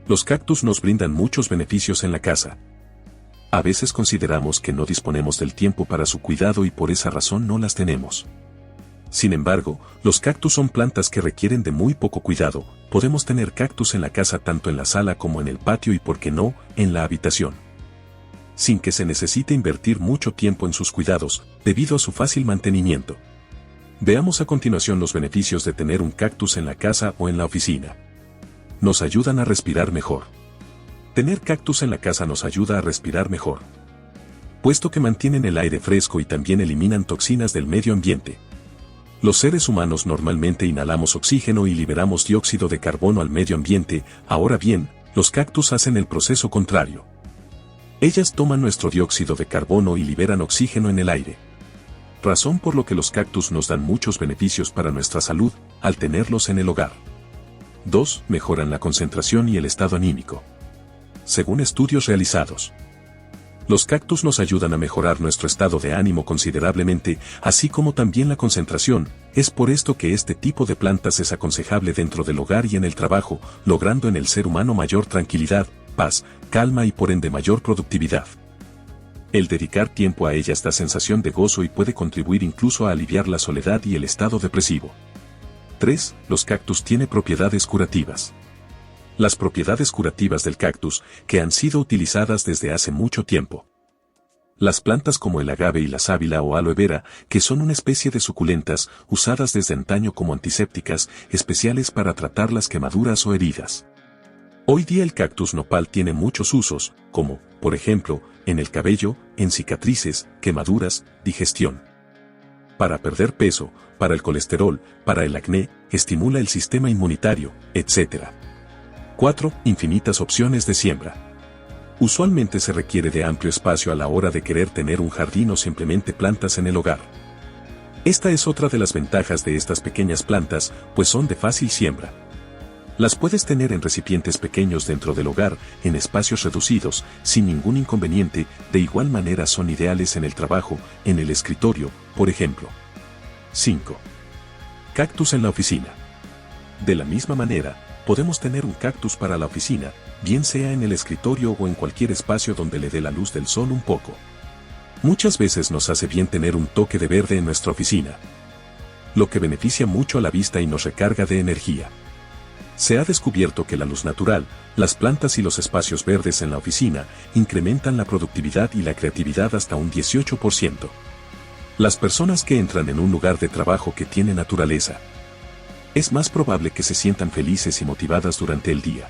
Los cactus nos brindan muchos beneficios en la casa. A veces consideramos que no disponemos del tiempo para su cuidado y por esa razón no las tenemos. Sin embargo, los cactus son plantas que requieren de muy poco cuidado. Podemos tener cactus en la casa tanto en la sala como en el patio y, por qué no, en la habitación, sin que se necesite invertir mucho tiempo en sus cuidados, debido a su fácil mantenimiento. Veamos a continuación los beneficios de tener un cactus en la casa o en la oficina. Nos ayudan a respirar mejor. Tener cactus en la casa nos ayuda a respirar mejor, puesto que mantienen el aire fresco y también eliminan toxinas del medio ambiente. Los seres humanos normalmente inhalamos oxígeno y liberamos dióxido de carbono al medio ambiente. Ahora bien, los cactus hacen el proceso contrario. Ellas toman nuestro dióxido de carbono y liberan oxígeno en el aire. Razón por lo que los cactus nos dan muchos beneficios para nuestra salud al tenerlos en el hogar. 2. Mejoran la concentración y el estado anímico. Según estudios realizados, los cactus nos ayudan a mejorar nuestro estado de ánimo considerablemente, así como también la concentración. Es por esto que este tipo de plantas es aconsejable dentro del hogar y en el trabajo, logrando en el ser humano mayor tranquilidad, paz, calma y por ende mayor productividad. El dedicar tiempo a ellas da sensación de gozo y puede contribuir incluso a aliviar la soledad y el estado depresivo. 3. Los cactus tienen propiedades curativas. Las propiedades curativas del cactus, que han sido utilizadas desde hace mucho tiempo. Las plantas como el agave y la sábila o aloe vera, que son una especie de suculentas, usadas desde antaño como antisépticas, especiales para tratar las quemaduras o heridas. Hoy día el cactus nopal tiene muchos usos, como, por ejemplo, en el cabello, en cicatrices, quemaduras, digestión. Para perder peso, para el colesterol, para el acné, estimula el sistema inmunitario, etc. 4. Infinitas opciones de siembra. Usualmente se requiere de amplio espacio a la hora de querer tener un jardín o simplemente plantas en el hogar. Esta es otra de las ventajas de estas pequeñas plantas, pues son de fácil siembra. Las puedes tener en recipientes pequeños dentro del hogar, en espacios reducidos, sin ningún inconveniente. De igual manera son ideales en el trabajo, en el escritorio, por ejemplo. 5. Cactus en la oficina. De la misma manera, podemos tener un cactus para la oficina, bien sea en el escritorio o en cualquier espacio donde le dé la luz del sol un poco. Muchas veces nos hace bien tener un toque de verde en nuestra oficina, lo que beneficia mucho a la vista y nos recarga de energía. Se ha descubierto que la luz natural, las plantas y los espacios verdes en la oficina incrementan la productividad y la creatividad hasta un 18%. Las personas que entran en un lugar de trabajo que tiene naturaleza, es más probable que se sientan felices y motivadas durante el día.